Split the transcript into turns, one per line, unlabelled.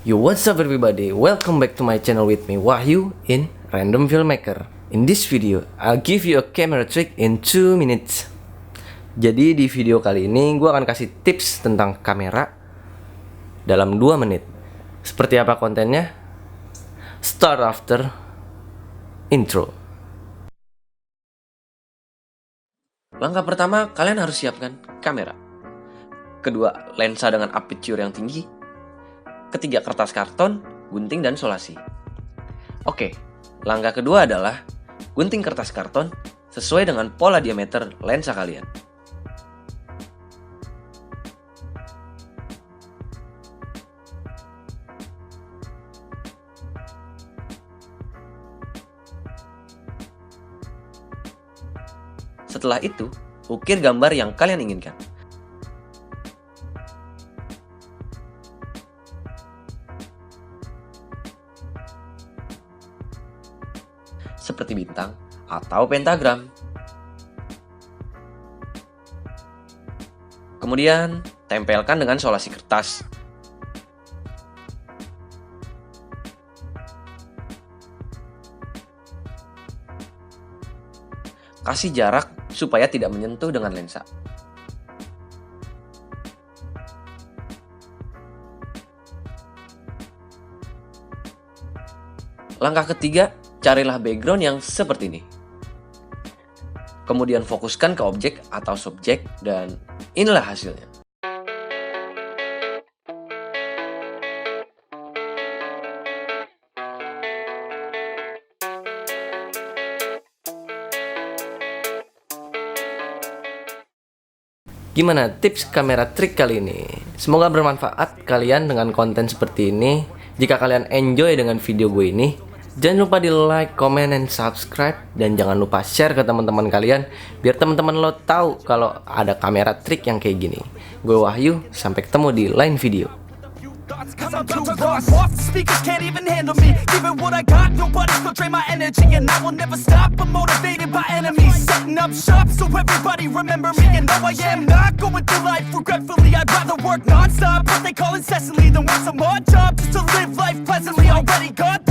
Yo, what's up everybody? Welcome back to my channel with me, Wahyu, in Random Filmmaker. In this video, I'll give you a camera trick in 2 minutes. Jadi di video kali ini, gue akan kasih tips tentang kamera dalam 2 menit. Seperti apa kontennya? Start after intro. Langkah pertama, kalian harus siapkan kamera. Kedua, lensa dengan aperture yang tinggi. Ketiga, kertas karton, gunting, dan solasi. Oke, langkah kedua adalah gunting kertas karton sesuai dengan pola diameter lensa kalian. Setelah itu, ukir gambar yang kalian inginkan. Seperti bintang atau pentagram. Kemudian, tempelkan dengan solasi kertas. Kasih jarak supaya tidak menyentuh dengan lensa. Langkah ketiga, carilah background yang seperti ini. Kemudian fokuskan ke objek atau subjek dan inilah hasilnya. Gimana tips kamera trik kali ini? Semoga bermanfaat kalian dengan konten seperti ini. Jika kalian enjoy dengan video gue ini, jangan lupa di like, comment, and subscribe. Dan jangan lupa share ke teman-teman kalian, biar teman-teman lo tahu kalau ada kamera trik yang kayak gini. Gue Wahyu, sampai ketemu di lain video.
Cause I'm too lost. Off the speakers can't even handle me. Giving what I got, nobody's gonna drain my energy. And I will never stop, I'm motivated by enemies. Setting up shop so everybody remember me. And no, I am not going through life regretfully. I'd rather work non-stop, what they call incessantly, than work some odd job just to live life pleasantly. Already got